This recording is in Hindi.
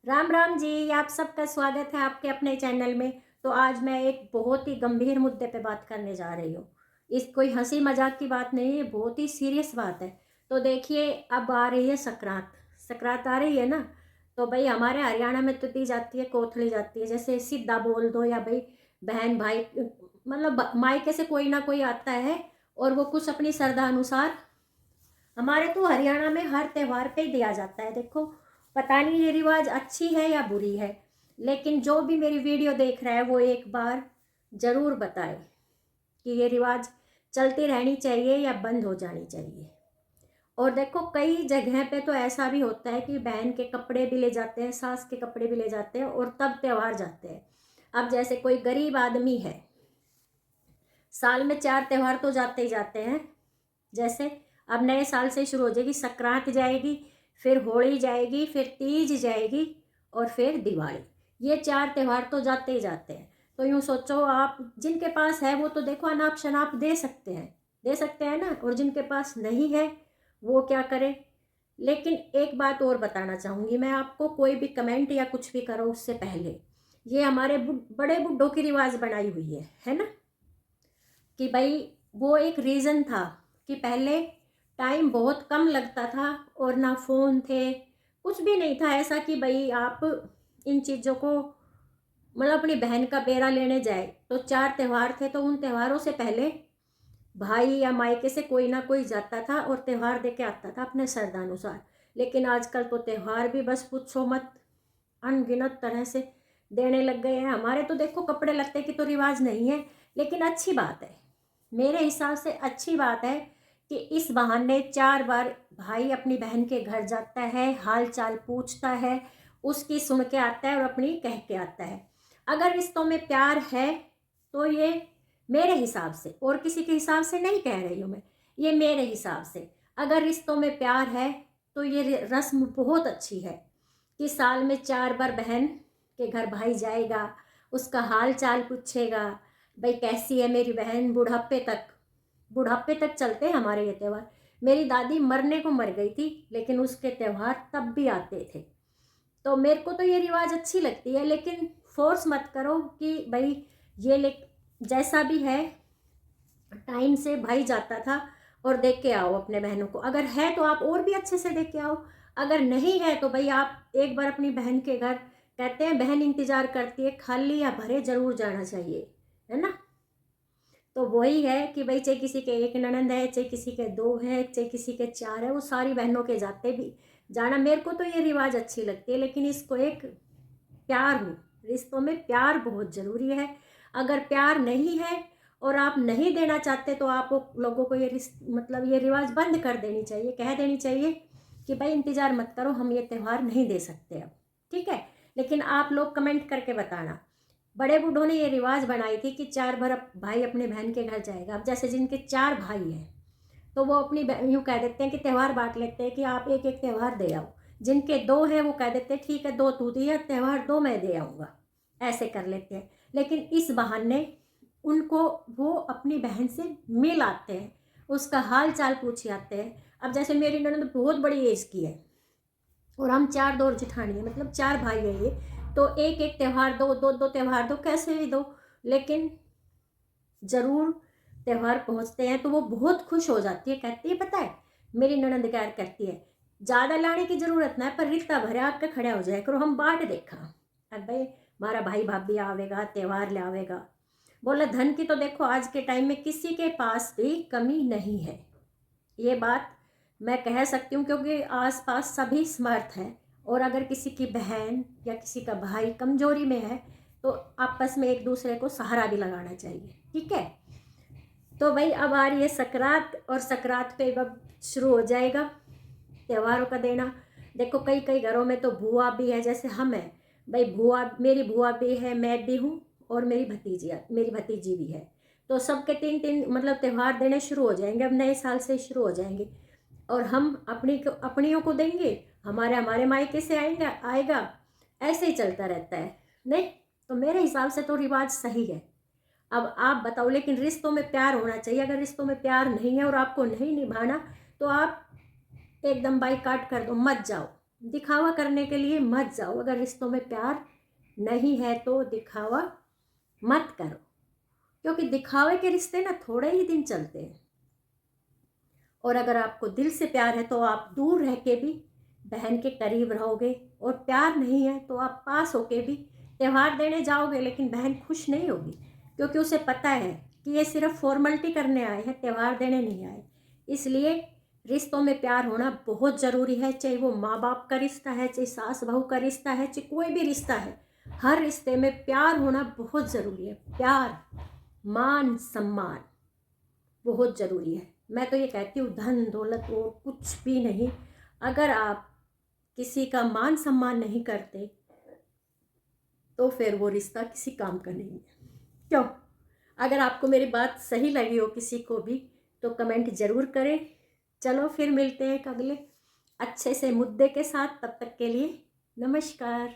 राम राम जी, आप सबका स्वागत है आपके अपने चैनल में। तो आज मैं एक बहुत ही गंभीर मुद्दे पे बात करने जा रही हूँ। इस कोई हंसी मजाक की बात नहीं है, बहुत ही सीरियस बात है। तो देखिए, अब आ रही है सकरात। सकरात आ रही है ना। तो भाई हमारे हरियाणा में तो दी जाती है, कोथली जाती है, जैसे सीधा बोल दो या भाई बहन भाई, मतलब मायके से कोई ना कोई आता है और वो कुछ अपनी श्रद्धा अनुसार। हमारे तो हरियाणा में हर त्योहार पे ही दिया जाता है। देखो, पता नहीं ये रिवाज अच्छी है या बुरी है, लेकिन जो भी मेरी वीडियो देख रहा है वो एक बार ज़रूर बताए कि ये रिवाज चलती रहनी चाहिए या बंद हो जानी चाहिए। और देखो, कई जगह पे तो ऐसा भी होता है कि बहन के कपड़े भी ले जाते हैं, सास के कपड़े भी ले जाते हैं और तब त्योहार जाते हैं। अब जैसे कोई गरीब आदमी है, साल में 4 त्योहार तो जाते ही जाते हैं। जैसे अब नए साल से शुरू हो जाएगी, संक्रांत जाएगी, फिर होली जाएगी, फिर तीज जाएगी और फिर दिवाली। ये 4 त्योहार तो जाते ही जाते हैं। तो यूँ सोचो, आप जिनके पास है वो तो देखो अनाप शनाप दे सकते हैं, दे सकते हैं ना, और जिनके पास नहीं है वो क्या करे। लेकिन एक बात और बताना चाहूँगी मैं आपको, कोई भी कमेंट या कुछ भी करो उससे पहले, ये हमारे बड़े बुड्ढों की रिवाज बनाई हुई है ना, कि भाई वो एक रीज़न था कि पहले टाइम बहुत कम लगता था और ना फ़ोन थे, कुछ भी नहीं था ऐसा कि भाई आप इन चीज़ों को, मतलब अपनी बहन का बेरा लेने जाए। तो 4 त्योहार थे, तो उन त्योहारों से पहले भाई या मायके से कोई ना कोई जाता था और त्यौहार दे के आता था अपने श्रद्धानुसार। लेकिन आजकल तो त्यौहार भी बस पूछो मत, अनगिनत तरह से देने लग गए हैं। हमारे तो देखो कपड़े लत्ते की तो रिवाज नहीं है, लेकिन अच्छी बात है, मेरे हिसाब से अच्छी बात है कि इस बहाने 4 बार भाई अपनी बहन के घर जाता है, हाल चाल पूछता है, उसकी सुन के आता है और अपनी कह के आता है। अगर रिश्तों में प्यार है तो ये, मेरे हिसाब से, और किसी के हिसाब से नहीं कह रही हूँ मैं, ये मेरे हिसाब से, अगर रिश्तों में प्यार है तो ये रस्म बहुत अच्छी है कि साल में 4 बार बहन के घर भाई जाएगा, उसका हाल चाल पूछेगा, भाई कैसी है मेरी बहन। बुढ़ापे तक चलते हैं हमारे ये त्यौहार। मेरी दादी मरने को मर गई थी, लेकिन उसके त्यौहार तब भी आते थे। तो मेरे को तो ये रिवाज अच्छी लगती है, लेकिन फोर्स मत करो कि भाई ये ले, जैसा भी है टाइम से भाई जाता था और देख के आओ अपने बहनों को। अगर है तो आप और भी अच्छे से देख के आओ, अगर नहीं है तो भाई आप एक बार अपनी बहन के घर, कहते हैं बहन इंतजार करती है, खाली या भरे जरूर जाना चाहिए, है ना। तो वही है कि भाई चाहे किसी के एक ननंद है, चाहे किसी के 2 है, चाहे किसी के 4 है, वो सारी बहनों के जाते भी जाना। मेरे को तो ये रिवाज अच्छी लगती है, लेकिन इसको एक प्यार हो, रिश्तों में प्यार बहुत ज़रूरी है। अगर प्यार नहीं है और आप नहीं देना चाहते तो आप लोगों को ये मतलब ये रिवाज बंद कर देनी चाहिए, कह देनी चाहिए कि भाई इंतज़ार मत करो, हम ये त्यौहार नहीं दे सकते अब, ठीक है। लेकिन आप लोग कमेंट करके बताना, बड़े बूढ़ों ने ये रिवाज बनाई थी कि 4 बार भाई अपने बहन के घर जाएगा। अब जैसे जिनके 4 भाई हैं तो वो अपनी यूँ कह देते हैं कि त्यौहार बांट लेते हैं कि आप एक एक त्यौहार दे आओ। जिनके 2 हैं वो कह देते हैं ठीक है 2 तू दिया, त्यौहार 2 मैं दे आऊँगा, ऐसे कर लेते हैं। लेकिन इस बहाने उनको, वो अपनी बहन से मिल आते हैं, उसका हाल चाल पूछ आते हैं। अब जैसे मेरी ननद बहुत बड़ी एज की है और हम 4 दो जिठानी है, मतलब 4 भाई है ये, तो एक एक त्यौहार दो, दो दो त्यौहार दो, कैसे भी दो, लेकिन ज़रूर त्यौहार पहुंचते हैं तो वो बहुत खुश हो जाती है। कहती है पता है मेरी ननद क्या करती है, ज़्यादा लाने की ज़रूरत ना है पर रिश्ता भरे आके खड़ा हो जाए करो, हम बांट देखा। अब भाई हमारा भाई भाभी आवेगा, त्यौहार ले आवेगा। बोला धन की तो देखो आज के टाइम में किसी के पास भी कमी नहीं है, ये बात मैं कह सकती हूँ, क्योंकि आसपास सभी समर्थ हैं। और अगर किसी की बहन या किसी का भाई कमजोरी में है तो आपस में एक दूसरे को सहारा भी लगाना चाहिए, ठीक है। तो भाई अब आ रही है सकरात, और सकरात पे अब शुरू हो जाएगा त्योहारों का देना। देखो कई कई घरों में तो बुआ भी है, जैसे हम हैं भाई, बुआ, मेरी बुआ भी है, मैं भी हूँ और मेरी भतीजी भी है। तो सबके 3 3 मतलब त्यौहार देने शुरू हो जाएंगे, अब नए साल से शुरू हो जाएंगे। और हम अपनियों को देंगे, हमारे हमारे मायके से आएगा, ऐसे ही चलता रहता है। नहीं, तो मेरे हिसाब से तो रिवाज सही है। अब आप बताओ, लेकिन रिश्तों में प्यार होना चाहिए। अगर रिश्तों में प्यार नहीं है और आपको नहीं निभाना तो आप एकदम बाइकाट कर दो, मत जाओ। दिखावा करने के लिए मत जाओ। अगर रिश्तों में प्यार नहीं है तो दिखावा मत करो, क्योंकि दिखावे के रिश्ते ना थोड़े ही दिन चलते हैं। और अगर आपको दिल से प्यार है तो आप दूर रह के भी बहन के करीब रहोगे, और प्यार नहीं है तो आप पास होके भी त्यौहार देने जाओगे, लेकिन बहन खुश नहीं होगी, क्योंकि उसे पता है कि ये सिर्फ फॉर्मेलिटी करने आए हैं, त्यौहार देने नहीं आए। इसलिए रिश्तों में प्यार होना बहुत ज़रूरी है, चाहे वो माँ बाप का रिश्ता है, चाहे सास बहू का रिश्ता है, चाहे कोई भी रिश्ता है, हर रिश्ते में प्यार होना बहुत ज़रूरी है। प्यार, मान सम्मान बहुत ज़रूरी है। मैं तो ये कहती हूँ, धन दौलत और कुछ भी नहीं। अगर आप किसी का मान सम्मान नहीं करते तो फिर वो रिश्ता किसी काम का नहीं है। क्यों? अगर आपको मेरी बात सही लगी हो किसी को भी तो कमेंट ज़रूर करें। चलो फिर मिलते हैं एक अगले अच्छे से मुद्दे के साथ। तब तक के लिए नमस्कार।